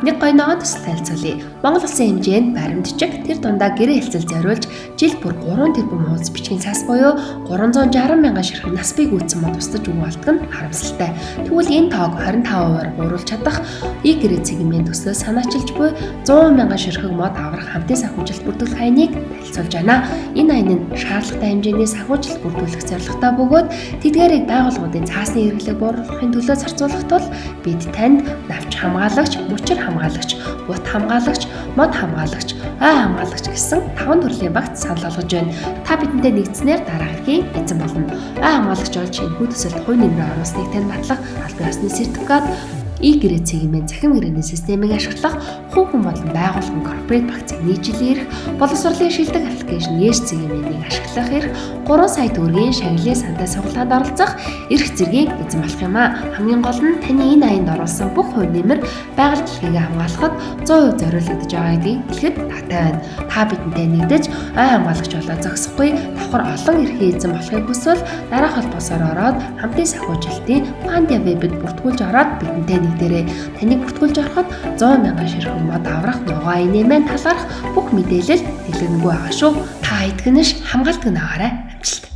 нэг гоё ноон төсөл танилцуулъя. Монгол Улсын хэмжээнд баримтчиг тэр дундаа гэрээ хэлцэл зориулж жил бүр 3 тэрбум хуудас бичгийн цас буюу 360 мянган ширхэг нас бий гүйцэн мод тусдаж өгөх болдог нь харамсалтай. Тэгвэл энэ тоог 25%-аар бууруулж чадах гэрээ цэгмийн төслөө санаачилж буй 100 мянган ширхэг мод аврах хамтын санхүүжилт бүрдүүлэх хаяныг танилцуулж байна. Энэ хаян нь шаардлагатай хэмжээний санхүүжилт бүрдүүлэх зорилготой бөгөөд тэдгээрийг байгууллагуудын цаасны хэрэглээг бууруулахын төлөө зарцуулах тул бид танд навч хамгаалагч, мөчир хамгаалагч, бут хамгаалагч, мод хамгаалагч, ой хамгаалагч гэсэн 5 төрлийн багц санал болгож байна. Та бидэнтэй нэгдснээр дараагийн эзэн болно. Ой хамгаалагч болж энэхүү төсөлд хувь нэмрээ оруулсныг тань батлах аль биесны сертификат, гэрээ цэгмийн захин гэрээний системийг ашиглах, хүүхэн болон байгууллагын корпорат багцыг нийжлэх эрх, боловсролын шилдэг аппликейшн ЕС цэгмийг ашиглах эрх, 3 сая төгрөгийн шагналын сантай сугалтанд оролцох эрх зэргийг эзэн болох юм а. Хамгийн гол нь таны энэ аянд оруулсан бүх хувь нэмэр байгаль дэлхийг хамгаалахад 100% зориулагдаж байгаа гэдгийг хэлэхэд таатай байна. Та бидэнтэй нэгдэж ой хамгаалагч болоод зогсохгүй давхар олон эрхийн эзэн болохыг хүсвэл дараах холбоосоор ороод хамтын санхүүжилтийн Panda Web-д бүртгүүлж ороод бидэнтэй нэгдээрэй. Таныг бүртгүүлж ороход 100 мянган ширхэг мод аврах, ногоо инээмэн талаарх бүх мэдээлэл дэлгэрэнгүй байгаа шүү. Та эдгэнэш хамгаалдаг наагаарай. Амжилт.